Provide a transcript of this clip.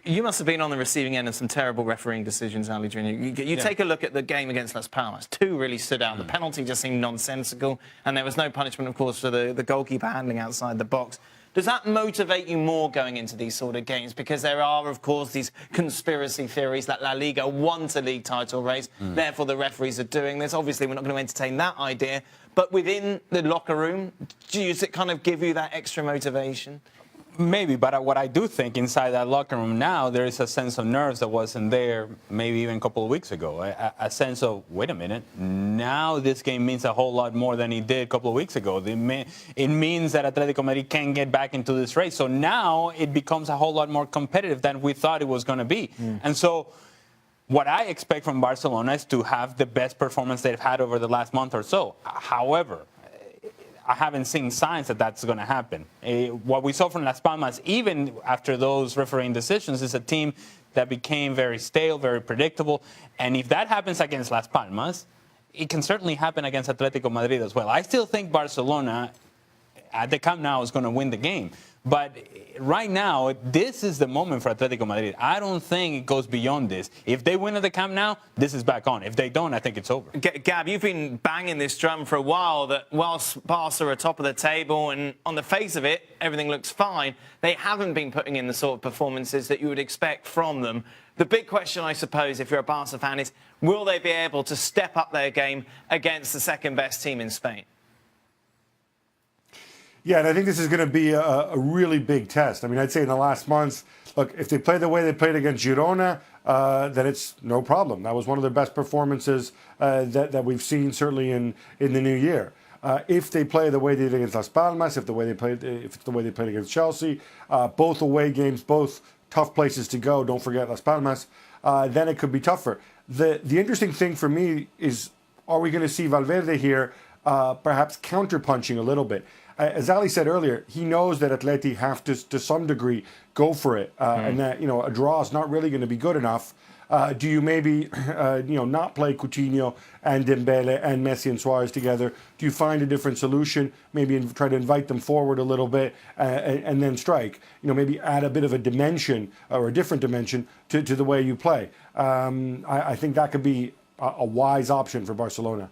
You must have been on the receiving end of some terrible refereeing decisions, Ali Jr. You take a look at the game against Las Palmas. Two really stood out. The penalty just seemed nonsensical, and there was no punishment, of course, for the goalkeeper handling outside the box. Does that motivate you more going into these sort of games? Because there are, of course, these conspiracy theories that La Liga wants a league title race, therefore the referees are doing this. Obviously, we're not going to entertain that idea. But within the locker room, does it kind of give you that extra motivation? Maybe, but what I do think inside that locker room now, there is a sense of nerves that wasn't there maybe even a couple of weeks ago. A sense of, wait a minute, now this game means a whole lot more than it did a couple of weeks ago. It means that Atletico Madrid can get back into this race. So now it becomes a whole lot more competitive than we thought it was going to be. And so what I expect from Barcelona is to have the best performance they've had over the last month or so. However, I haven't seen signs that that's going to happen. What we saw from Las Palmas, even after those refereeing decisions, is a team that became very stale, very predictable. And if that happens against Las Palmas, it can certainly happen against Atletico Madrid as well. I still think Barcelona at the Camp Nou is going to win the game. But right now, this is the moment for Atletico Madrid. I don't think it goes beyond this. If they win at the Camp Nou, this is back on. If they don't, I think it's over. Gab, you've been banging this drum for a while that whilst Barca are top of the table and on the face of it, everything looks fine, they haven't been putting in the sort of performances that you would expect from them. The big question, I suppose, if you're a Barca fan, is will they be able to step up their game against the second-best team in Spain? Yeah, and I think this is going to be a really big test. I mean, I'd say in the last months, look, if they play the way they played against Girona, then it's no problem. That was one of their best performances that we've seen, certainly in the new year. If they play the way they did against Las Palmas, if it's the way they played against Chelsea, both away games, both tough places to go, don't forget Las Palmas, then it could be tougher. The interesting thing for me is, are we going to see Valverde here perhaps counterpunching a little bit? As Ali said earlier, he knows that Atleti have to some degree, go for it, and that a draw is not really going to be good enough. Do you maybe not play Coutinho and Dembele and Messi and Suarez together? Do you find a different solution? Maybe try to invite them forward a little bit and then strike. Maybe add a bit of a dimension or a different dimension to the way you play. I think that could be a wise option for Barcelona.